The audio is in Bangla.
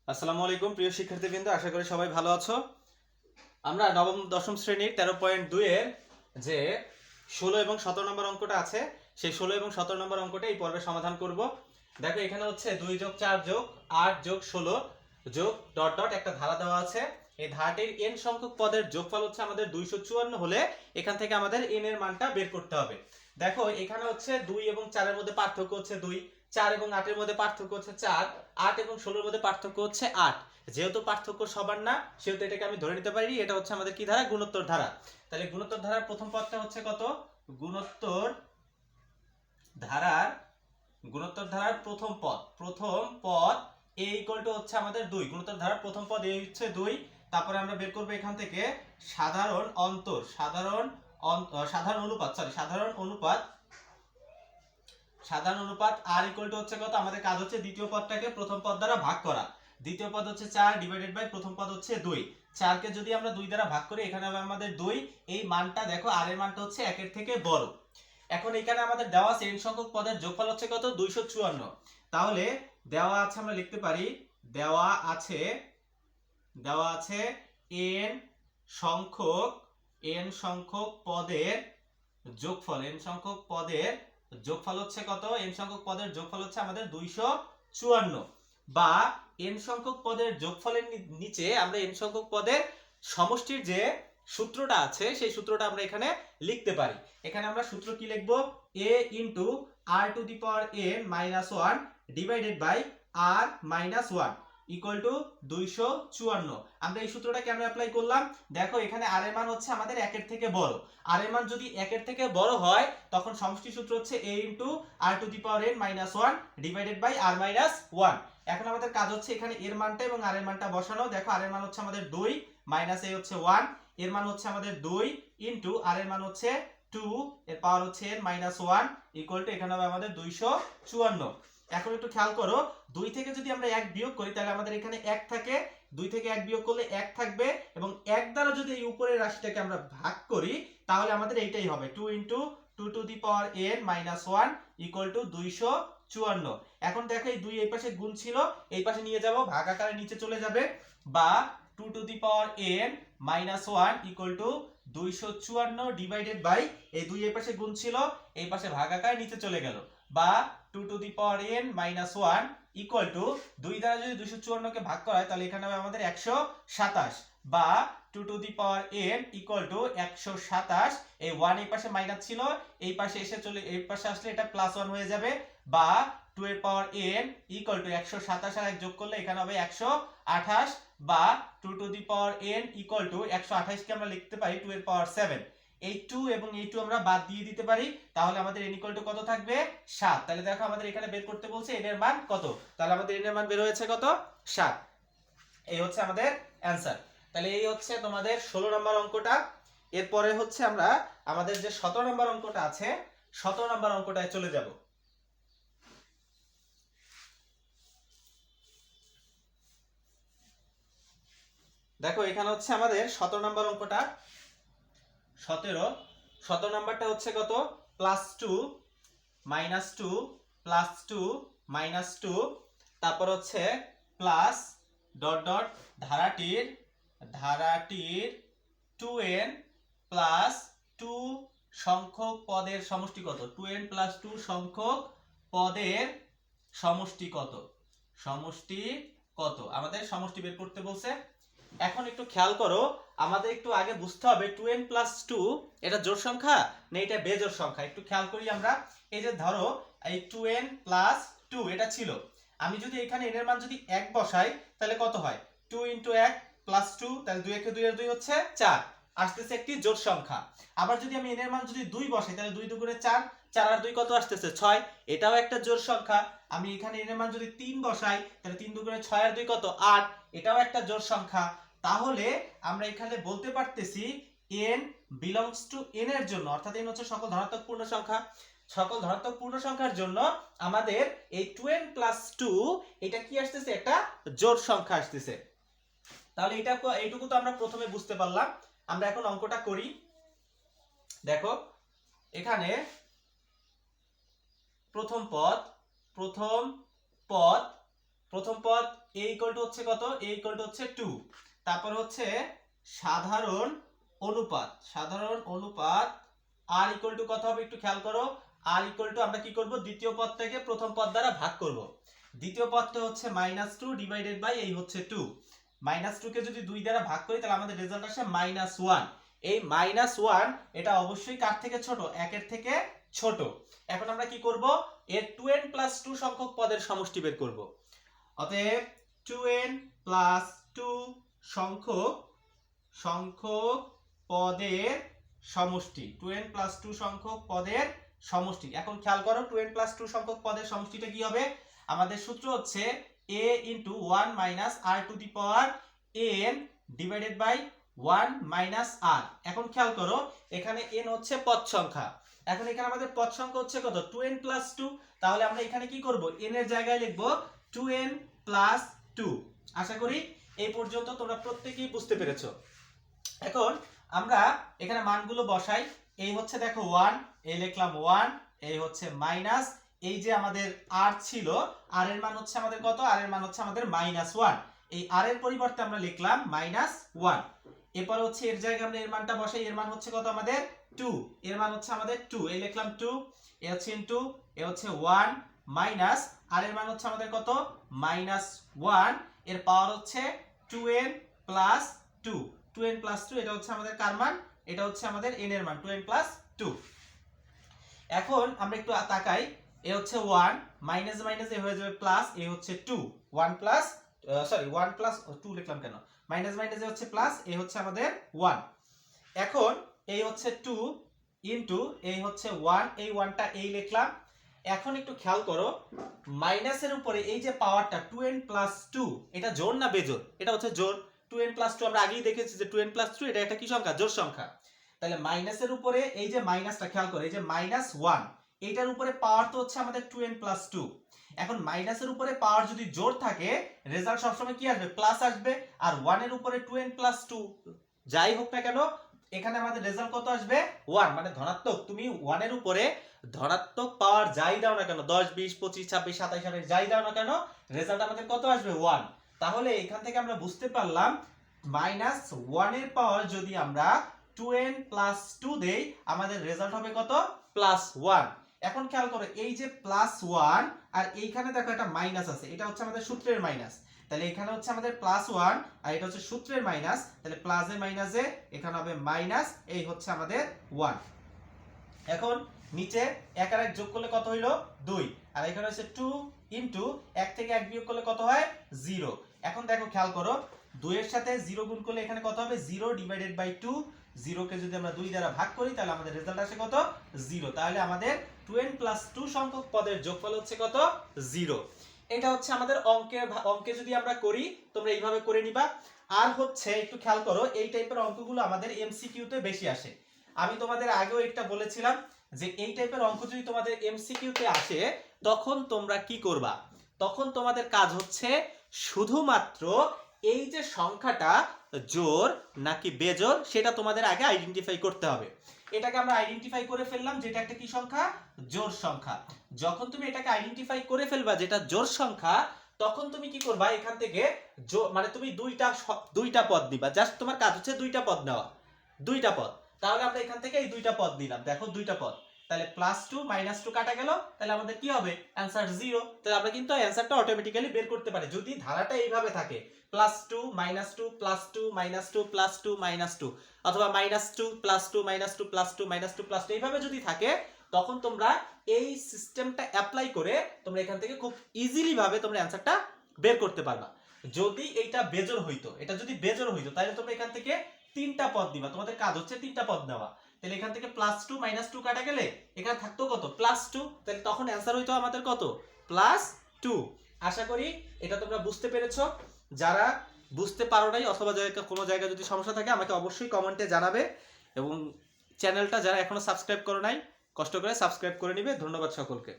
আসসালামু আলাইকুম প্রিয় শিক্ষার্থীবৃন্দ, আশা করি সবাই ভালো আছো। আমরা নবম দশম শ্রেণীর 13.2 এর যে 16 এবং 17 নম্বর অঙ্কটা আছে, সেই 16 এবং 17 নম্বর অঙ্কটা এই পর্বে সমাধান করব। দেখো, এখানে হচ্ছে 2 যোগ 4 যোগ 8 যোগ 16 যোগ ডট ডট একটা ধারা দেওয়া আছে। এই ধারাটির n সংখ্যক পদের যোগফল হচ্ছে আমাদের 254 হলে এখান থেকে আমাদের n এর মানটা বের করতে হবে। দেখো, এখানে হচ্ছে 2 এবং 4 এর মধ্যে পার্থক্য হচ্ছে 2, 4 এবং 8 এর মধ্যে পার্থক্য হচ্ছে 4, 8 এবং 16 এর মধ্যে পার্থক্য হচ্ছে 8। যেহেতু পার্থক্য সবার না, সেহেতু এটাকে আমি ধরে নিতে পারি এটা হচ্ছে আমাদের কি ধারা, গুণোত্তর ধারা। তাহলে গুণোত্তর ধারার প্রথম পদটা হচ্ছে কত? গুণোত্তর ধারার প্রথম পদ a ইকুয়াল টু হচ্ছে আমাদের 2। গুণোত্তর ধারার প্রথম পদ a হচ্ছে 2। তারপরে আমরা বের করব এখান থেকে সাধারণ অনুপাত r ইকুয়াল টু হচ্ছে কত? আমাদের কাজ হচ্ছে দ্বিতীয় পদটাকে প্রথম পদ দ্বারা ভাগ করা। দ্বিতীয় পদ হচ্ছে 4 ডিভাইডেড বাই প্রথম পদ হচ্ছে 2। 4 কে যদি আমরা 2 দ্বারা ভাগ করি, এখানে হবে আমাদের 2। এই মানটা দেখো, r এর মানটা হচ্ছে 1 এর থেকে বড়। এখন এখানে আমাদের দেওয়া আছে n সংখ্যক পদের যোগফল হচ্ছে কত? 254। তাহলে দেওয়া আছে, আমরা লিখতে পারি দেওয়া আছে n সংখ্যক পদের যোগফল হচ্ছে কত? n সংখ্যক পদের যোগফল হচ্ছে আমাদের 254, বা n সংখ্যক পদের যোগফলের নিচে আমরা n সংখ্যক পদের সমষ্টির যে সূত্রটা আছে সেই সূত্রটা আমরা এখানে লিখতে পারি। এখানে আমরা সূত্র কি লিখব? a into r to the power n minus 1 divided by r minus 1 equal to 254। আমরা এই সূত্রটা কেন অ্যাপ্লাই করলাম? দেখো, এখানে r এর মান হচ্ছে আমাদের 1 এর থেকে বড়। r এর মান যদি 1 এর থেকে বড় হয়, তখন সমষ্টি সূত্র হচ্ছে a into r to the power n minus 1 divided by r minus 1। এখন আমাদের কাজ হচ্ছে এখানে এর মানটা এবং r এর মানটা বসানো। দেখো, r এর মান হচ্ছে আমাদের 2 মাইনাস a হচ্ছে 1, এর মান হচ্ছে আমাদের 2 ইনটু r এর মান হচ্ছে 2, এর পাওয়ার হচ্ছে n মাইনাস 1 ইকুয়াল টু এখানে হবে আমাদের 254। এখন একটু খেয়াল করো, 2 থেকে যদি আমরা 1 বিয়োগ করি তাহলে আমাদের এখানে 1 থাকে। 2 থেকে 1 বিয়োগ করলে 1 থাকবে, এবং 1 দ্বারা যদি এই উপরের রাশিটাকে আমরা ভাগ করি তাহলে আমাদের এইটাই হবে 2 into 2 to the power n minus 1 equal to 254। এখন দেখো, এই 2 এই পাশে গুণ ছিল, এই পাশে নিয়ে যাব, ভাগ আকারে নিচে চলে যাবে, বা 2 to the power n minus 1 equal to 254 divided by, এই 2 এই পাশে গুণ ছিল, এই পাশে ভাগ আকারে নিচে চলে গেল, বা 2 to the power n minus 1 equal two 2 দ্বারা যদি 254 কে ভাগ করা হয় তাহলে এখানে হবে আমাদের 127, বা 2 to the power n equal to 127। এই 1 এই পাশে মাইনাস ছিল, এই পাশে এসে চলে, এই পাশে আসলে এটা প্লাস 1 হয়ে যাবে, বা 2 এর পাওয়ার n ইকুয়াল টু 127 আর 1 যোগ করলে এখানে হবে 128, বা 2 to the power n equal to 128 কে আমরা লিখতে পারি 2 এর পাওয়ার 7। এই 2 এবং এই 2 আমরা বাদ দিয়ে দিতে পারি, তাহলে আমাদের n ইকুয়াল টু কত থাকবে? 7। তাহলে দেখো, আমাদের এখানে বের করতে বলছে n এর মান কত, তাহলে আমাদের n এর মান বের হয়েছে কত? 7। এই হচ্ছে আমাদের অ্যানসার। তাহলে এই হচ্ছে তোমাদের 16 নম্বর অঙ্কটা। এরপরে হচ্ছে আমরা আমাদের যে 17 নম্বর অঙ্কটা আছে, 17 নম্বর অঙ্কটায় চলে যাব। দেখো, এখানে হচ্ছে আমাদের 17 নম্বর অঙ্কটা। 17 নাম্বারটা হচ্ছে কত? +2 -2 +2 -2, তারপর হচ্ছে প্লাস ডট ডট ধারাটির 2n প্লাস 2 সংখ্যক পদের সমষ্টি কত? 2n প্লাস 2 সংখ্যক পদের সমষ্টি কত? আমাদের সমষ্টি বের করতে বলছে। এখন একটু খেয়াল করো, আমাদের একটু আগে বুঝতে হবে 2n প্লাস 2 এটা জোড় সংখ্যা না এটা বেজোড় সংখ্যা। একটু খেয়াল করি আমরা, এই যে ধরো এই 2n প্লাস 2 এটা ছিল, আমি যদি এখানে n এর মান যদি 1 বসাই তাহলে কত হয়? 2 ইনটু 1 প্লাস 2, তাহলে 2 একে 2 এর 2 হচ্ছে 4, আসতেছে একটি জোড় সংখ্যা। আবার যদি আমি n এর মান যদি 2 বসাই তাহলে 2 দুগুণে 4, 4 আর 2 কত আসতেছে? 6, এটাও একটা জোড় সংখ্যা। আমি এখানে n এর মান যদি 3 বসাই তাহলে 3 দুগুণে 6 আর 2 কত? 8, এটাও একটা জোড় সংখ্যা। তাহলে আমরা এখানে বলতে পারতেছি n belongs to n এর জন্য, অর্থাৎ n হচ্ছে সকল ধনাত্মক পূর্ণ সংখ্যা। সকল ধনাত্মক পূর্ণ সংখ্যার জন্য আমাদের এই 2n প্লাস 2 এটা কি আসতেছে? একটা জোড় সংখ্যা আসতেছে। তাহলে এইটুকু তো আমরা প্রথমে বুঝতে পারলাম। আমরা এখন অঙ্কটা করি। দেখো, এখানে প্রথম পদ প্রথম পদ a ইকুয়াল টু হচ্ছে কত, a ইকুয়াল টু হচ্ছে 2। তারপর হচ্ছে সাধারণ অনুপাত, সাধারণ অনুপাত r ইকুয়াল টু কত হবে একটু খেয়াল করো, r ইকুয়াল টু আমরা কি করব, দ্বিতীয় পদটাকে প্রথম পদ দ্বারা ভাগ করব। দ্বিতীয় পদটা হচ্ছে -2 ডিভাইডেড বাই এই হচ্ছে 2। -2 কে যদি 2 দ্বারা ভাগ করি তাহলে আমাদের রেজাল্ট আসে -1। এই -1 এটা অবশ্যই কার থেকে ছোট, 1 এর থেকে ছোট। এখন আমরা কি করব, এর 2n + 2 সংখ্যক পদের সমষ্টি বের করব। অতএব 2n + 2 সংখ্যক পদের সমষ্টি, 2n + 2 সংখ্যক পদের সমষ্টি। এখন খেয়াল করো 2n + 2 সংখ্যক পদের সমষ্টিটা কি হবে, আমাদের সূত্র হচ্ছে a * 1 - r to the power n divided by 1 - r। এখন খেয়াল করো এখানে n হচ্ছে পদ সংখ্যা, এখন এখানে আমাদের পদ সংখ্যা হচ্ছে কত, 2n + 2। তাহলে আমরা এখানে কি করব, n এর জায়গায় লিখব 2n + 2। আশা করি এই পর্যন্ত তোমরা প্রত্যেকেই বুঝতে পেরেছো। এখন আমরা এখানে মানগুলো বসাই, এই হচ্ছে দেখো 1, এই লিখলাম 1, এই হচ্ছে মাইনাস, এই যে আমাদের r ছিল, r এর মান হচ্ছে আমাদের কত, r এর মান হচ্ছে আমাদের -1। এই r এর পরিবর্তে আমরা লিখলাম -1। এরপর হচ্ছে এর জায়গায় আমরা এর মানটা বসাই, এর মান হচ্ছে কত আমাদের 2, এর মান হচ্ছে আমাদের 2, এই লিখলাম 2, এ হচ্ছে ইনটু, এ হচ্ছে 1 মাইনাস r এর মান হচ্ছে আমাদের কত -1, এর পাওয়ার হচ্ছে 2n + 2, 2n + 2 এটা হচ্ছে আমাদের কার মান, এটা হচ্ছে আমাদের n এর মান 2n + 2। এখন আমরা একটু তাকাই, এ হচ্ছে 1 মাইনাস মাইনাস এ হয়ে যাবে প্লাস, এ হচ্ছে 2, 1 + 2 লিখলাম কেন, মাইনাস মাইনাস এ হচ্ছে প্লাস, এ হচ্ছে আমাদের 1। এখন এই হচ্ছে 2 ইনটু এই হচ্ছে 1, এই 1টা এই লিখলাম। এখন একটু খেয়াল করো মাইনাসের উপরে এই যে পাওয়ারটা 2n + 2 এটা জোড় না বেজোড়, এটা হচ্ছে জোড়। 2n + 2 আমরা আগেই দেখেছি যে 2n + 2 এটা একটা কি সংখ্যা, জোড় সংখ্যা। তাহলে মাইনাসের উপরে এই যে মাইনাসটা খেয়াল করো, এই যে -1 এটার উপরে পাওয়ার তো হচ্ছে আমাদের 2n + 2। এখন মাইনাসের উপরে পাওয়ার যদি জোড় থাকে রেজাল্ট সবসময় কি আসবে, প্লাস আসবে। আর 1 এর উপরে 2n + 2 যাই হোক না কেন এখানে আমাদের রেজাল্ট কত আসবে, 1, মানে ধনাত্মক। তুমি 1 এর উপরে ধনাত্মক পাওয়ার যাই দাও না কেন, 10 20 25 26 27 28 যাই দাও না কেন রেজাল্ট আমাদের কত আসবে, 1। তাহলে এখান থেকে আমরা বুঝতে পারলাম -1 এর পাওয়ার যদি আমরা 2n + 2 দেই আমাদের রেজাল্ট হবে কত, +1। এখন খেয়াল করো এই যে +1 আর এইখানে দেখো একটা মাইনাস আছে, এটা হচ্ছে আমাদের সূত্রের মাইনাস। তাহলে এখানে হচ্ছে আমাদের +1 আর এটা হচ্ছে সূত্রের মাইনাস, তাহলে প্লাসে মাইনাসে এখানে হবে মাইনাস, এই হচ্ছে আমাদের 1। এখন নিচে 1 আর 1 যোগ করলে কত হইলো, 2, আর এখানে হচ্ছে 2 ইনটু 1 থেকে 1 বিয়োগ করলে কত হয়, 0। এখন দেখো খেয়াল করো 2 এর সাথে 0 গুণ করলে এখানে কত হবে, 0 ডিভাইডেড বাই 2। 0 কে যদি আমরা 2 দ্বারা ভাগ করি তাহলে আমাদের রেজাল্ট আসে কত, 0। তাহলে আমাদের 2n + 2 সংখ্যক পদের যোগফল হচ্ছে কত, 0। এটা হচ্ছে আমাদের অঙ্কে যদি আমরা করি তোমরা এইভাবে করে নিবা। আর হচ্ছে একটু খেয়াল করো এই টাইপের অঙ্কগুলো আমাদের এমসিকিউতে বেশি আসে। আমি তোমাদের আগেও একটা বলেছিলাম যে এই টাইপের অঙ্ক যদি তোমাদের এমসিকিউতে আসে তখন তোমরা কি করবা, তখন তোমাদের কাজ হচ্ছে শুধুমাত্র এই যে সংখ্যাটা জোড় নাকি বেজোড় সেটা তোমাদের আগে আইডেন্টিফাই করতে হবে। এটাকে আমরা আইডেন্টিফাই করে ফেললাম যেটা একটা কি সংখ্যা, জোড় সংখ্যা। যখন তুমি এটাকে আইডেন্টিফাই করে ফেলবা যেটা জোড় সংখ্যা তখন তুমি কি করবা, এখান থেকে মানে তুমি দুইটা পদ দিবা। জাস্ট তোমার কাজ হচ্ছে দুইটা পদ নেওয়া, দুইটা পদ। তাহলে আমরা এখান থেকে এই দুইটা পদ দিলাম, দেখো দুইটা পদ। তাহলে +2 -2 কাটা গেল, তাহলে আমাদের কি হবে, অ্যানসার 0। তাহলে আমরা কিন্তু অ্যানসারটা অটোমেটিক্যালি বের করতে পারি যদি ধারাটা এইভাবে থাকে +2 -2 +2 -2 +2 -2, অথবা -2 +2 -2 +2 -2 +2 এইভাবে যদি থাকে তখন তোমরা এই সিস্টেমটা অ্যাপ্লাই করে তোমরা এখান থেকে খুব ইজিলি ভাবে তোমরা অ্যানসারটা বের করতে পারবা। যদি এইটা বেজোড় হইতো, এটা যদি বেজোড় হইতো তাহলে তোমরা এখান থেকে তিনটা পদ দিবা, তোমাদের কাজ হচ্ছে তিনটা পদ নেওয়া। তাহলে এখান থেকে +2 -2 কাটা গেলে এখানে থাকতো কত, +2। তাহলে তখন অ্যানসার হইতো আমাদের কত, +2। আশা করি এটা তোমরা বুঝতে পেরেছো। যারা বুঝতে পারো নাই অথবা কোনো জায়গায় যদি সমস্যা থাকে আমাকে অবশ্যই কমেন্টে জানাবে, এবং চ্যানেলটা যারা এখনো সাবস্ক্রাইব করো নাই কষ্ট করে সাবস্ক্রাইব করে নিবে। ধন্যবাদ সকলকে।